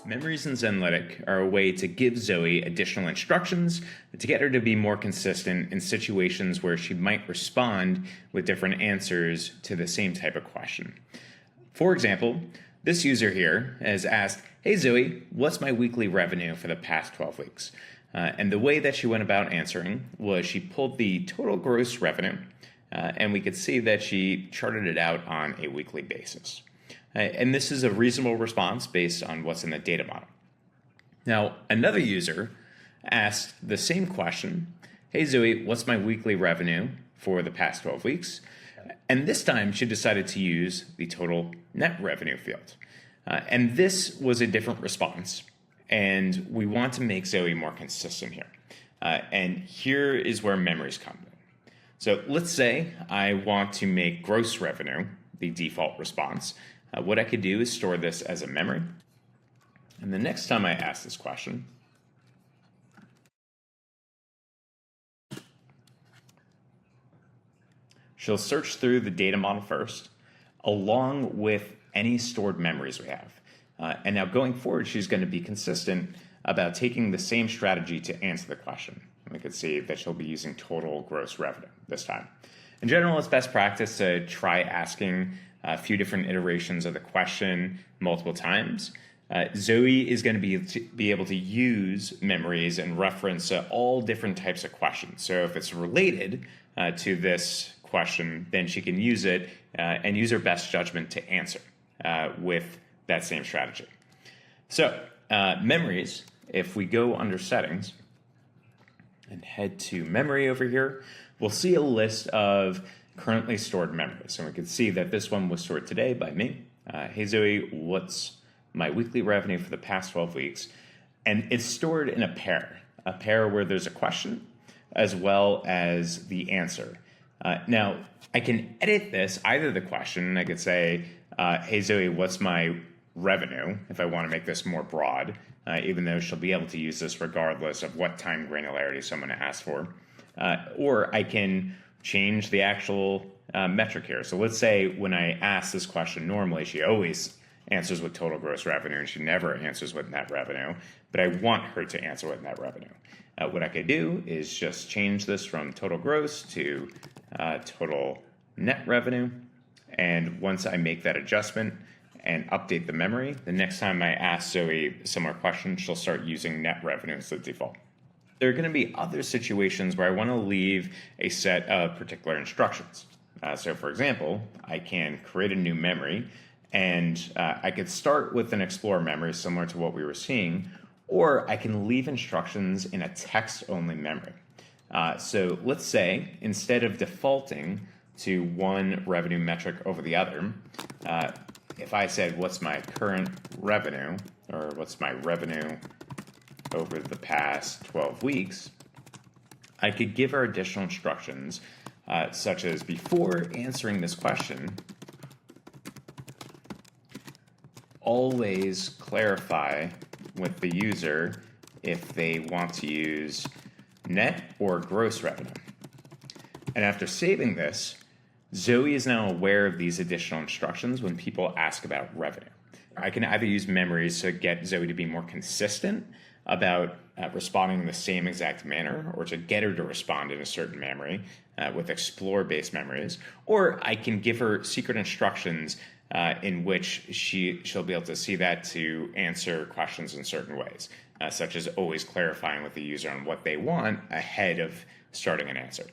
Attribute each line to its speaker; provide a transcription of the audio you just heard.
Speaker 1: Memories in Zenlytic are a way to give Zoe additional instructions to get her to be more consistent in situations where she might respond with different answers to the same type of question. For example, this user here has asked, "Hey Zoe, what's my weekly revenue for the past 12 weeks?" And the way that she went about answering was she pulled the total gross revenue, and we could see that she charted it out on a weekly basis. And this is a reasonable response based on what's in the data model. Now, another user asked the same question, "Hey Zoe, what's my weekly revenue for the past 12 weeks?" And this time she decided to use the total net revenue field. And this was a different response. And we want to make Zoe more consistent here. And here is where memories come in. So let's say I want to make gross revenue the default response. What I could do is store this as a memory. And the next time I ask this question, she'll search through the data model first, along with any stored memories we have. And now going forward, she's going to be consistent about taking the same strategy to answer the question. And we could see that she'll be using total gross revenue this time. In general, it's best practice to try asking a few different iterations of the question multiple times. Zoe is going to be able to use memories and reference all different types of questions. So if it's related to this question, then she can use it and use her best judgment to answer with that same strategy. So memories, if we go under settings and head to memory over here, we'll see a list of currently stored memories. And we can see that this one was stored today by me. Hey Zoe, what's my weekly revenue for the past 12 weeks? And it's stored in a pair where there's a question as well as the answer. Now, I can edit this, either the question, I could say, hey Zoe, what's my revenue, if I want to make this more broad, even though she'll be able to use this regardless of what time granularity someone asks for. Or I can change the actual metric here. So let's say when I ask this question, normally she always answers with total gross revenue and she never answers with net revenue, but I want her to answer with net revenue. What I could do is just change this from total gross to total net revenue. And once I make that adjustment and update the memory, the next time I ask Zoe a similar question, she'll start using net revenue as the default. There are going to be other situations where I want to leave a set of particular instructions. So for example, I can create a new memory and I could start with an explore memory similar to what we were seeing, or I can leave instructions in a text-only memory. So let's say instead of defaulting to one revenue metric over the other, if I said, what's my current revenue, or what's my revenue over the past 12 weeks, I could give her additional instructions, such as before answering this question, always clarify with the user if they want to use net or gross revenue. And after saving this, Zoe is now aware of these additional instructions when people ask about revenue. I can either use memories to get Zoe to be more consistent about responding in the same exact manner, or to get her to respond in a certain memory with explore-based memories, or I can give her secret instructions in which she'll be able to see that to answer questions in certain ways, such as always clarifying with the user on what they want ahead of starting an answer.